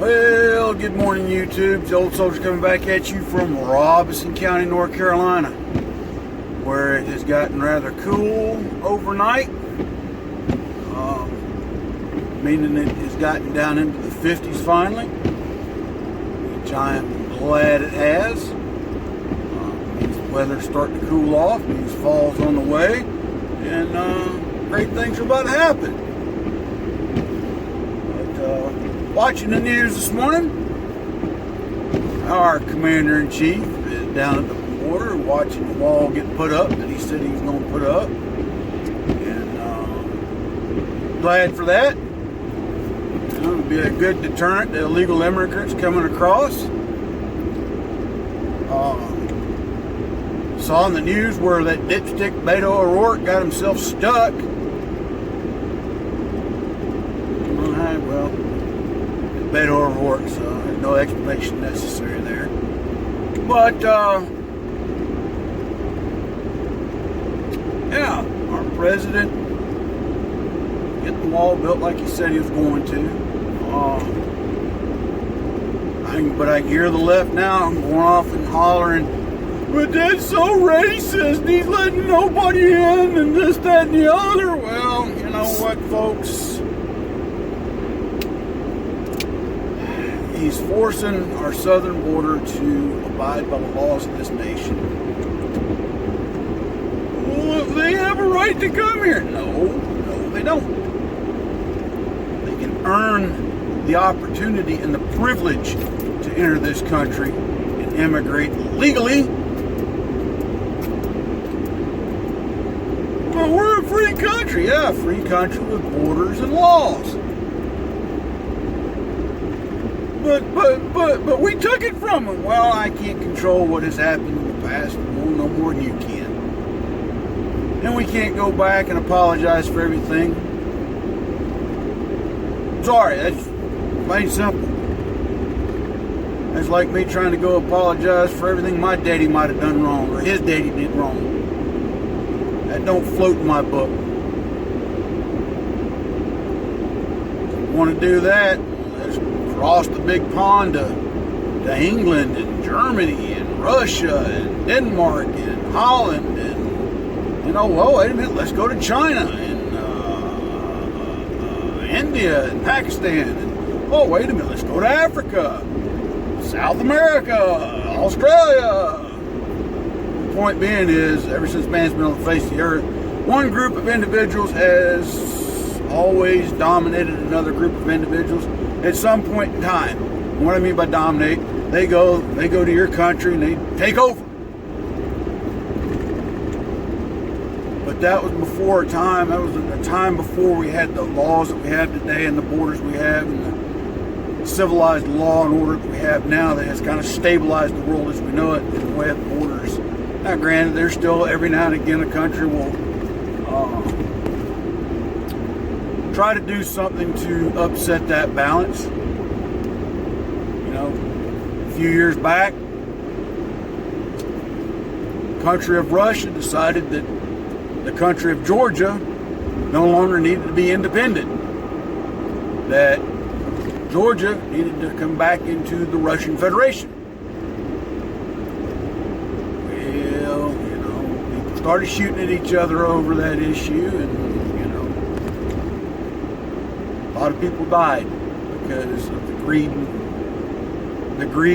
Well, good morning, YouTube. It's the Old Soldier coming back at you from Robeson County, North Carolina, where it has gotten rather cool overnight, meaning it has gotten down into the 50s finally, which I am glad it has. Means the weather's starting to cool off, means fall's on the way, and great things are about to happen. Watching the news this morning, our commander-in-chief is down at the border watching the wall get put up that he said he was going to put up, and glad for that. It'll be a good deterrent to illegal immigrants coming across. Saw in the news where that dipstick Beto O'Rourke got himself stuck. Well, Beto O'Rourke, so there's no explanation necessary there. But, yeah, our president get the wall built like he said he was going to. But I hear the left now going off and hollering, but that's so racist, he's letting nobody in, and this, that, and the other. Well, you know what, folks? He's forcing our southern border to abide by the laws of this nation. Well, they have a right to come here. No, they don't. They can earn the opportunity and the privilege to enter this country and immigrate legally. Well, we're a free country. Yeah, a free country with borders and laws. But we took it from them. Well, I can't control what has happened in the past no more than you can. And we can't go back and apologize for everything. Sorry, that's plain and simple. That's like me trying to go apologize for everything my daddy might have done wrong or his daddy did wrong. That don't float in my book. If you want to do that, cross the big pond to England and Germany and Russia and Denmark and Holland and, well, wait a minute, let's go to China and India and Pakistan and, oh, wait a minute, let's go to Africa, South America, Australia. The point being is, ever since man's been on the face of the earth, one group of individuals has always dominated another group of individuals at some point in time. And what I mean by dominate, they go to your country and they take over. But that was before a time, that was a time before we had the laws that we have today and the borders we have and the civilized law and order that we have now that has kind of stabilized the world as we know it in the way of borders. Now granted, there's still every now and again a country will try to do something to upset that balance. A few years back, the country of Russia decided that the country of Georgia no longer needed to be independent. That Georgia needed to come back into the Russian Federation. Well, people started shooting at each other over that issue, and a lot of people died because of the greed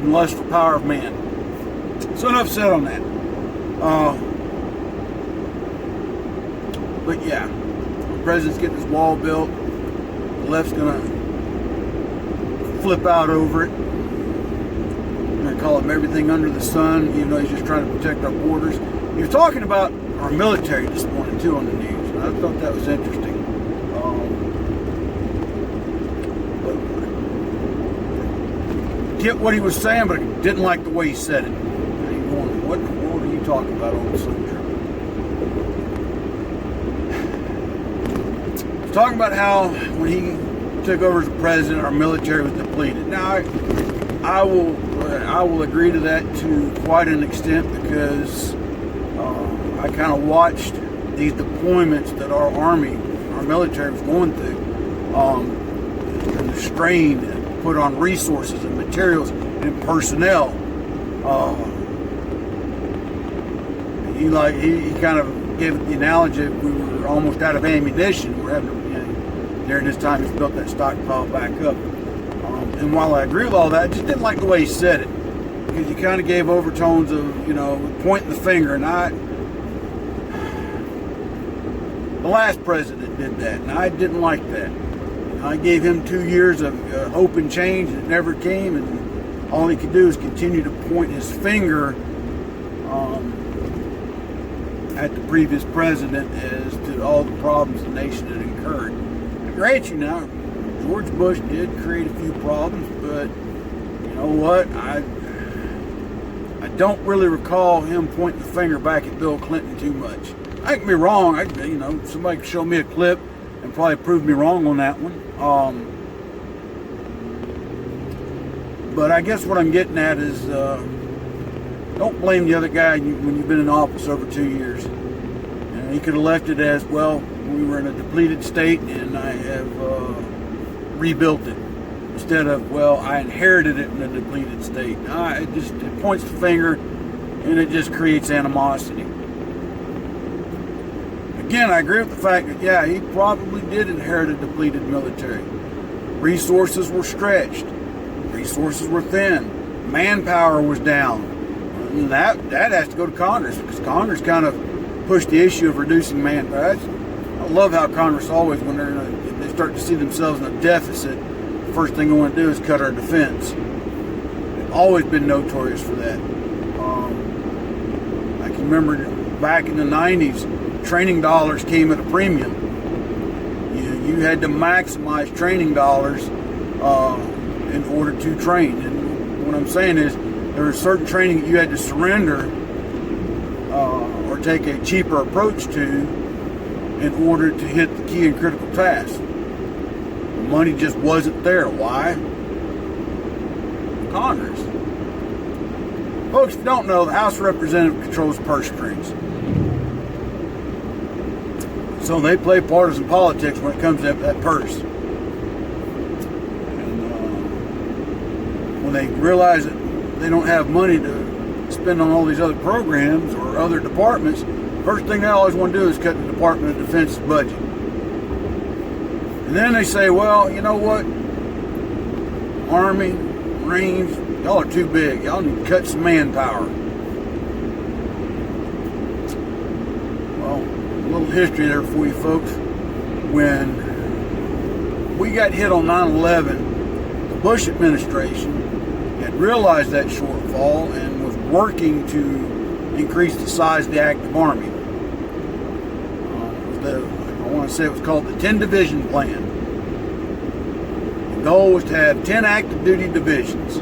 and lust for power of man. So enough said on that. But yeah, the president's getting his wall built. The left's gonna flip out over it. I'm gonna call him everything under the sun, even though he's just trying to protect our borders. He was talking about our military this morning too on the news, and I thought that was interesting. Get what he was saying, but I didn't like the way he said it. And you're going, what in the world are you talking about, old soldier? He's talking about how when he took over as president, our military was depleted. Now, I will agree to that to quite an extent because I kind of watched these deployments that our army, our military was going through, and the strain put on resources and materials and personnel. He kind of gave the analogy that we were almost out of ammunition. We're having during this time he's built that stockpile back up. And while I agree with all that, I just didn't like the way he said it, because he kind of gave overtones of, pointing the finger. And the last president did that, and I didn't like that. I gave him 2 years of hope and change, and it never came, and all he could do is continue to point his finger at the previous president as to all the problems the nation had incurred. I grant you now, George Bush did create a few problems, but you know what? I don't really recall him pointing the finger back at Bill Clinton too much. I can be wrong. Somebody could show me a clip and probably prove me wrong on that one. But I guess what I'm getting at is don't blame the other guy when you've been in office over 2 years. He could have left it as, well, we were in a depleted state and I have rebuilt it, instead of, well, I inherited it in a depleted state. It points the finger and it just creates animosity. Again, I agree with the fact that, yeah, he probably did inherit a depleted military. Resources were stretched. Resources were thin. Manpower was down. And that has to go to Congress, because Congress kind of pushed the issue of reducing manpower. I love how Congress always, when they start to see themselves in a deficit, the first thing they want to do is cut our defense. They've always been notorious for that. I can remember back in the 90s, training dollars came at a premium. You had to maximize training dollars in order to train. And what I'm saying is, there was certain training that you had to surrender or take a cheaper approach to in order to hit the key and critical tasks. The money just wasn't there. Why? Congress. Folks, if you don't know, the House of Representatives controls purse strings. So they play partisan politics when it comes to that purse. And when they realize that they don't have money to spend on all these other programs or other departments, first thing they always want to do is cut the Department of Defense's budget. And then they say, well, you know what? Army, Marines, y'all are too big. Y'all need to cut some manpower. Well, a little history there for you folks. When we got hit on 9/11, the Bush administration had realized that shortfall and was working to increase the size of the active army. I want to say it was called the 10 Division Plan. The goal was to have 10 active duty divisions.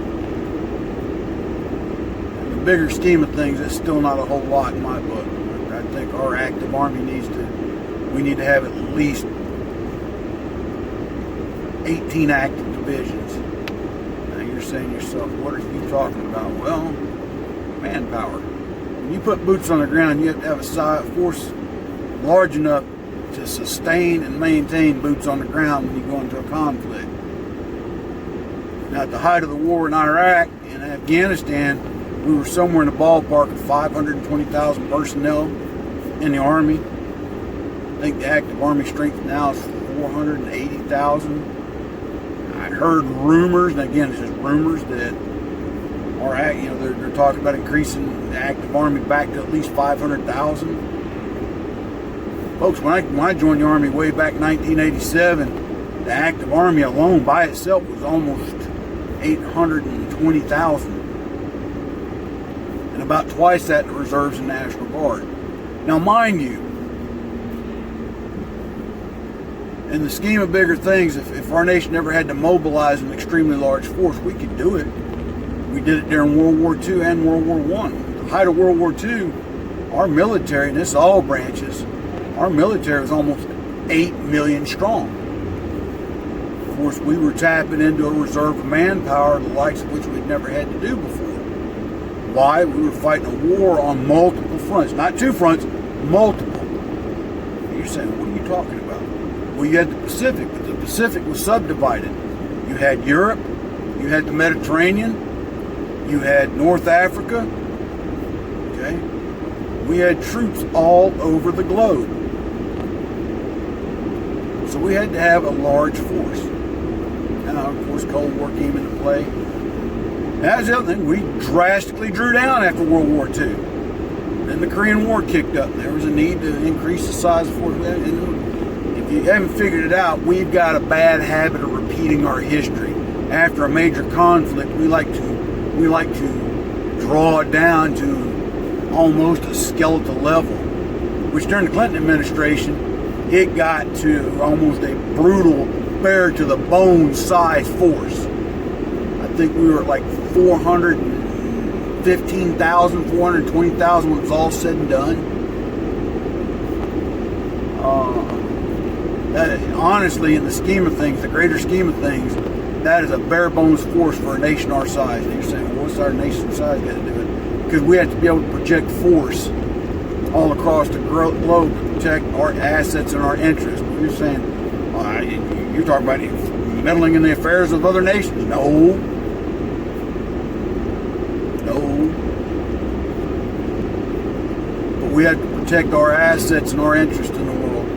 In the bigger scheme of things, it's still not a whole lot in my book. I think our active army we need to have at least 18 active divisions. You're saying to yourself, what are you talking about? Well, manpower. When you put boots on the ground, you have to have a force large enough to sustain and maintain boots on the ground when you go into a conflict. Now, at the height of the war in Iraq and Afghanistan, we were somewhere in the ballpark of 520,000 personnel in the Army. I think the active Army strength now is 480,000. I heard rumors, and again, it's just rumors, that they're talking about increasing the active Army back to at least 500,000. Folks, when I joined the Army way back in 1987, the active Army alone by itself was almost 820,000. And about twice that in the reserves and National Guard. Now, mind you, in the scheme of bigger things, if our nation ever had to mobilize an extremely large force, we could do it. We did it during World War II and World War I. At the height of World War II, our military, and this is all branches, our military was almost 8 million strong. Of course, we were tapping into a reserve of manpower, the likes of which we'd never had to do before. Why? We were fighting a war on multiple fronts. Not two fronts, multiple. And you're saying, what are you talking about? Well, you had the Pacific, but the Pacific was subdivided. You had Europe, You had the Mediterranean. You had North Africa. Okay? We had troops all over the globe. So we had to have a large force. Now, of course, Cold War came into play. That's the other thing. We drastically drew down after World War II. Then the Korean War kicked up. There was a need to increase the size of force. And if you haven't figured it out, we've got a bad habit of repeating our history. After a major conflict, we like to draw it down to almost a skeletal level. Which during the Clinton administration, it got to almost a brutal, bare to the bone size force. I think we were at like 415,000, 420,000 when it was all said and done. Honestly, in the scheme of things, the greater scheme of things, that is a bare bones force for a nation our size. And you're saying, well, what's our nation's size got to do it? Because we have to be able to project force all across the globe to protect our assets and our interests. You're saying, you're talking about meddling in the affairs of other nations. No. But we have to protect our assets and our interests in the world.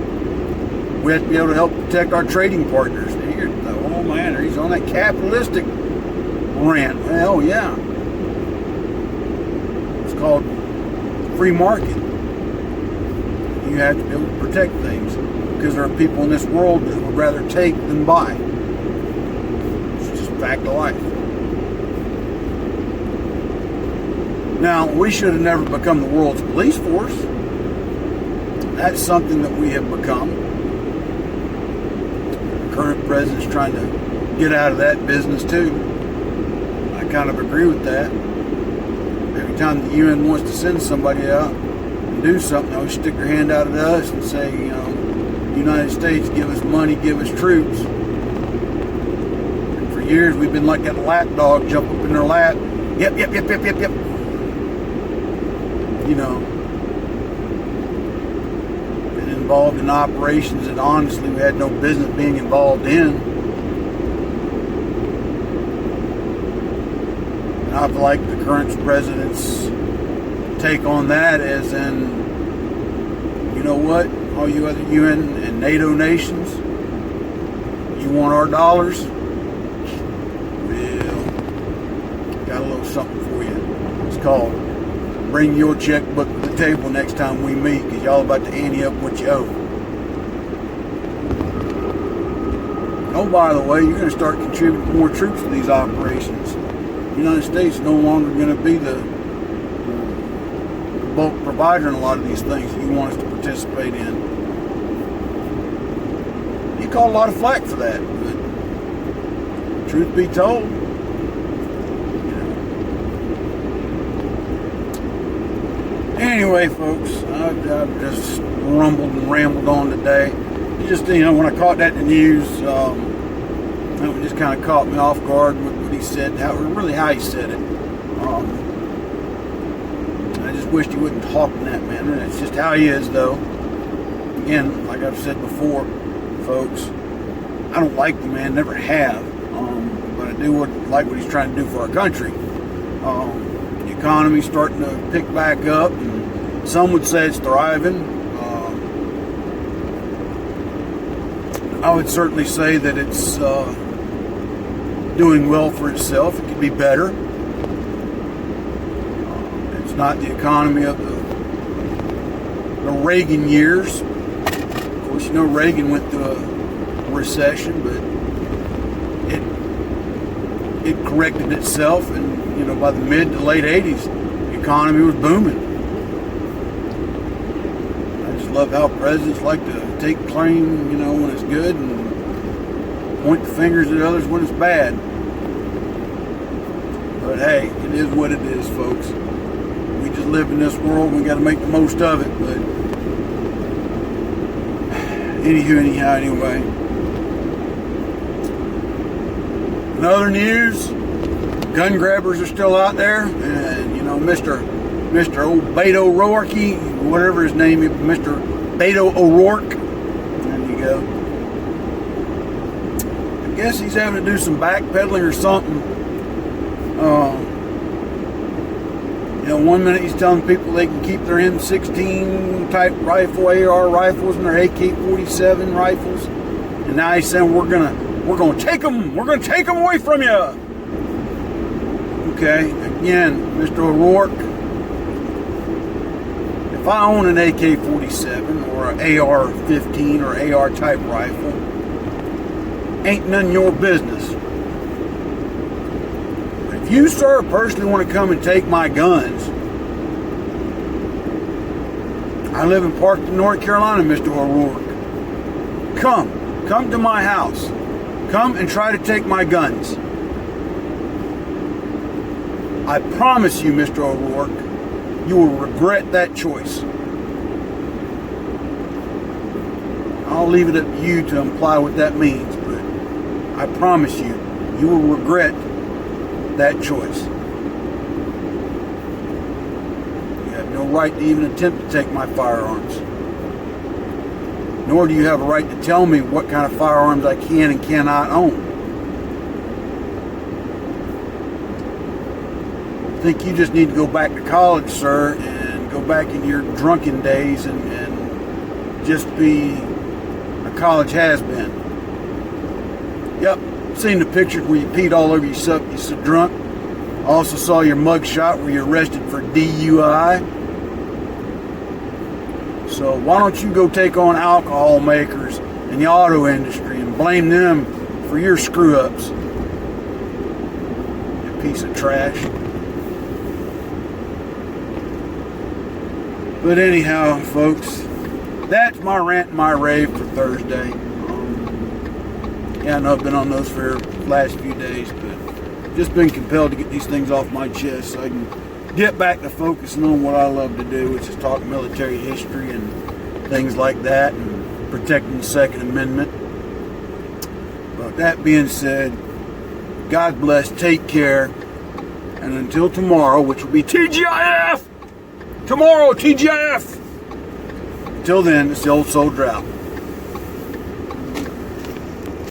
We have to be able to help protect our trading partners. Oh man, he's on that capitalistic rant. Well, yeah. It's called free market. You have to be able to protect things because there are people in this world that would rather take than buy. It's just a fact of life. Now, we should have never become the world's police force. That's something that we have become. The current president's trying to get out of that business too. I kind of agree with that. Every time the UN wants to send somebody out and do something, they always stick their hand out at us and say, United States, give us money, give us troops. And for years, we've been like that lapdog, jump up in their lap. Yep. Been involved in operations that honestly we had no business being involved in. And I feel like the current president's take on that as in, you know what, all you other UN and NATO nations, you want our dollars? Well, got a little something for you. It's called bring your checkbook to the table next time we meet, because y'all about to ante up what you owe. Oh, by the way, you're going to start contributing more troops to these operations. The United States is no longer going to be the bulk provider in a lot of these things that you want us to participate in. You caught a lot of flack for that, but truth be told, anyway, folks, I've just rumbled and rambled on today. Just, when I caught that in the news, it just kind of caught me off guard with what he said, how he said it. I just wished he wouldn't talk in that manner. It's just how he is, though. Again, like I've said before, folks, I don't like the man, never have. But I do like what he's trying to do for our country. The economy's starting to pick back up, and some would say it's thriving. I would certainly say that it's doing well for itself. It could be better. It's not the economy of the Reagan years. Of course, Reagan went through a recession, but it corrected itself, and by the mid to late 80s, the economy was booming. I just love how presidents like to take claim, when it's good, and point the fingers at others when it's bad. But hey, it is what it is, folks. We just live in this world, and we got to make the most of it. But anyway. In other news, gun grabbers are still out there, and Mr. Old Beto O'Rourke, whatever his name is, Mr. Beto O'Rourke. There you go. guess he's having to do some backpedaling or something. You know, one minute he's telling people they can keep their M16 type rifle, AR rifles, and their AK-47 rifles, and now he's saying we're gonna take them away from you. Okay, again, Mr. O'Rourke, if I own an AK-47 or an AR-15 or AR type rifle, ain't none of your business. If you, sir, personally want to come and take my guns, I live in Parkton, North Carolina, Mr. O'Rourke. Come to my house. Come and try to take my guns. I promise you, Mr. O'Rourke, you will regret that choice. I'll leave it up to you to imply what that means, but I promise you, you will regret that choice. You have no right to even attempt to take my firearms. Nor do you have a right to tell me what kind of firearms I can and cannot own. I think you just need to go back to college, sir, and go back in your drunken days and just be a college has-been. Yep, seen the pictures where you peed all over yourself, you're so drunk. Also saw your mug shot where you're arrested for DUI. So why don't you go take on alcohol makers and the auto industry and blame them for your screw-ups, you piece of trash. But anyhow, folks, that's my rant and my rave for Thursday. Yeah, I know I've been on those for the last few days, but just been compelled to get these things off my chest so I can get back to focusing on what I love to do, which is talk military history and things like that and protecting the Second Amendment. But that being said, God bless, take care, and until tomorrow, which will be TGIF! Tomorrow, TGIF! Until then, it's the old soldier out.